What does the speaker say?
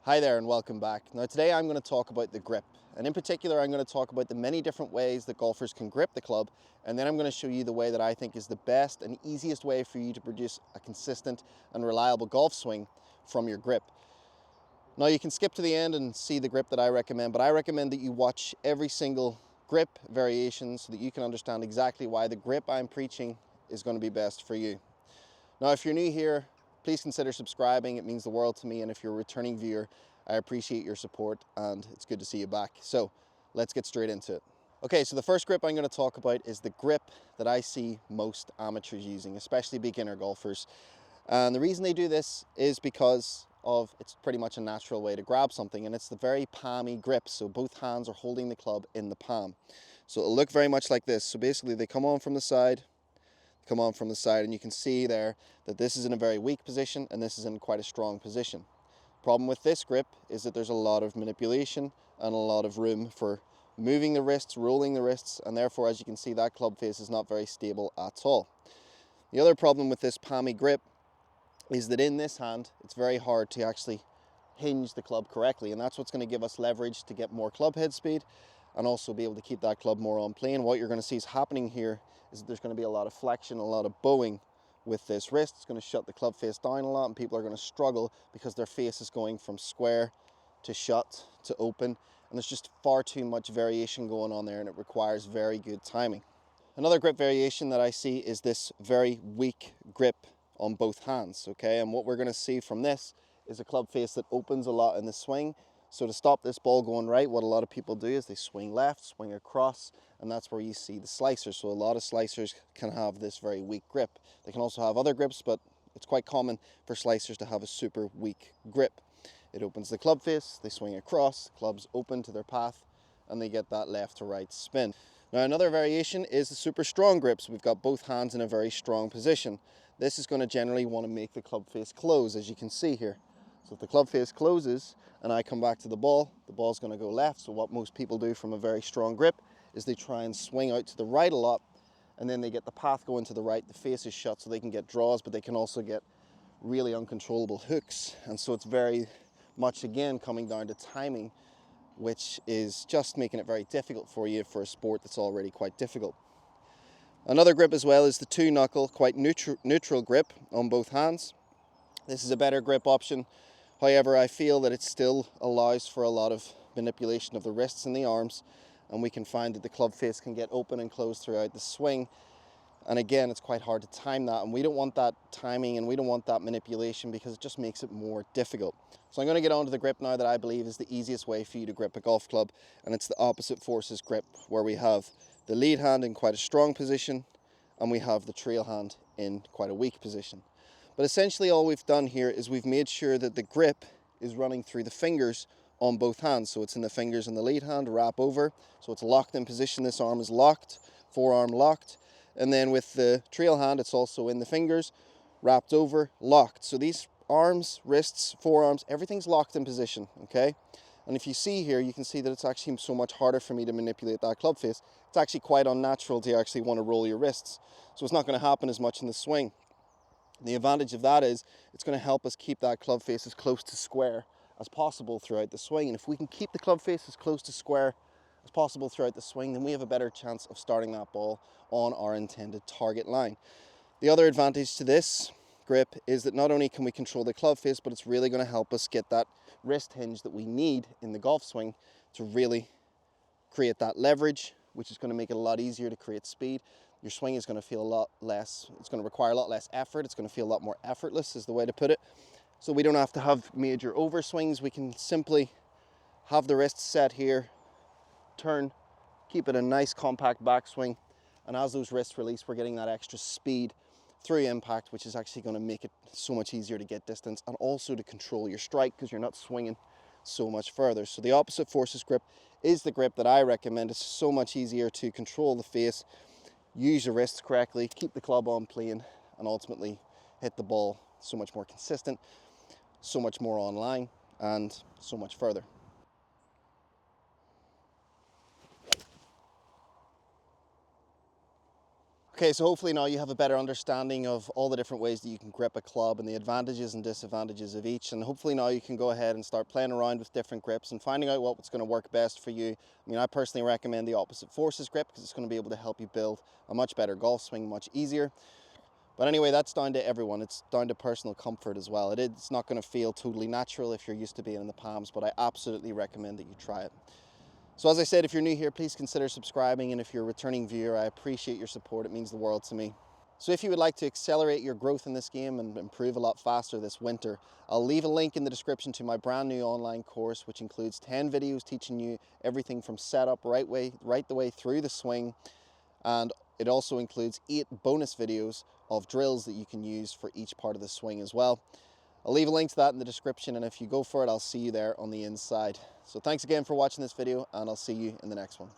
Hi there and welcome back. Now today I'm going to talk about the grip, and in particular I'm going to talk about the many different ways that golfers can grip the club, and then I'm going to show you the way that I think is the best and easiest way for you to produce a consistent and reliable golf swing from your grip. Now you can skip to the end and see the grip that I recommend, but I recommend that you watch every single grip variation so that you can understand exactly why the grip I'm preaching is going to be best for you. Now, if you're new here, please consider subscribing. It means the world to me. And if you're a returning viewer, I appreciate your support and it's good to see you back. So let's get straight into it. Okay, so the first grip I'm going to talk about is the grip that I see most amateurs using, especially beginner golfers. And the reason they do this is because it's pretty much a natural way to grab something, and it's the very palmy grip. So both hands are holding the club in the palm. So it'll look very much like this. So basically they come on from the side, and you can see there that this is in a very weak position and this is in quite a strong position. Problem with this grip is that there's a lot of manipulation and a lot of room for moving the wrists, rolling the wrists, and therefore, as you can see, that club face is not very stable at all. The other problem with this palmy grip is that in this hand it's very hard to actually hinge the club correctly, and that's what's going to give us leverage to get more club head speed and also be able to keep that club more on plane. What you're going to see is happening here is that there's going to be a lot of flexion, a lot of bowing with this wrist. It's going to shut the club face down a lot, and people are going to struggle because their face is going from square to shut to open, and there's just far too much variation going on there, and it requires very good timing. Another grip variation that I see is this very weak grip on both hands, okay? And what we're going to see from this is a club face that opens a lot in the swing. So to stop this ball going right, what a lot of people do is they swing left, swing across, and that's where you see the slicers. So a lot of slicers can have this very weak grip. They can also have other grips, but it's quite common for slicers to have a super weak grip. It opens the club face, they swing across, clubs open to their path, and they get that left to right spin. Now another variation is the super strong grips. We've got both hands in a very strong position. This is going to generally want to make the club face close, as you can see here. So if the club face closes and I come back to the ball's going to go left. So what most people do from a very strong grip is they try and swing out to the right a lot, and then they get the path going to the right, the face is shut, so they can get draws, but they can also get really uncontrollable hooks. And so it's very much, again, coming down to timing, which is just making it very difficult for you for a sport that's already quite difficult. Another grip as well is the two knuckle, quite neutral grip on both hands. This is a better grip option. However, I feel that it still allows for a lot of manipulation of the wrists and the arms, and we can find that the club face can get open and closed throughout the swing. And again, it's quite hard to time that, and we don't want that timing and we don't want that manipulation because it just makes it more difficult. So I'm going to get on to the grip now that I believe is the easiest way for you to grip a golf club, and it's the opposite forces grip, where we have the lead hand in quite a strong position and we have the trail hand in quite a weak position. But essentially all we've done here is we've made sure that the grip is running through the fingers on both hands. So it's in the fingers in the lead hand, wrap over, so it's locked in position. This arm is locked, forearm locked. And then with the trail hand, it's also in the fingers, wrapped over, locked. So these arms, wrists, forearms, everything's locked in position, okay? And if you see here, you can see that it's actually so much harder for me to manipulate that club face. It's actually quite unnatural to actually want to roll your wrists. So it's not going to happen as much in the swing. The advantage of that is it's going to help us keep that club face as close to square as possible throughout the swing. And if we can keep the club face as close to square as possible throughout the swing, then we have a better chance of starting that ball on our intended target line. The other advantage to this grip is that not only can we control the club face, but it's really going to help us get that wrist hinge that we need in the golf swing to really create that leverage, which is going to make it a lot easier to create speed. Your swing is going to feel a lot less, it's going to require a lot less effort. It's going to feel a lot more effortless, is the way to put it. So we don't have to have major overswings. We can simply have the wrists set here, turn, keep it a nice compact backswing, and as those wrists release, we're getting that extra speed through impact, which is actually going to make it so much easier to get distance and also to control your strike because you're not swinging so much further. So the opposite forces grip is the grip that I recommend. It's so much easier to control the face, use your wrists correctly, keep the club on plane, and ultimately hit the ball so much more consistent, so much more online, and so much further. Okay, so hopefully now you have a better understanding of all the different ways that you can grip a club and the advantages and disadvantages of each. And hopefully now you can go ahead and start playing around with different grips and finding out what's going to work best for you. I mean, I personally recommend the opposite forces grip because it's going to be able to help you build a much better golf swing much easier. But anyway, that's down to everyone. It's down to personal comfort as well. It's not going to feel totally natural if you're used to being in the palms, but I absolutely recommend that you try it. So as I said, if you're new here, please consider subscribing, and if you're a returning viewer, I appreciate your support. It means the world to me. So if you would like to accelerate your growth in this game and improve a lot faster this winter, I'll leave a link in the description to my brand new online course, which includes 10 videos teaching you everything from setup right the way through the swing. And it also includes 8 bonus videos of drills that you can use for each part of the swing as well. I'll leave a link to that in the description, and if you go for it, I'll see you there on the inside. So thanks again for watching this video, and I'll see you in the next one.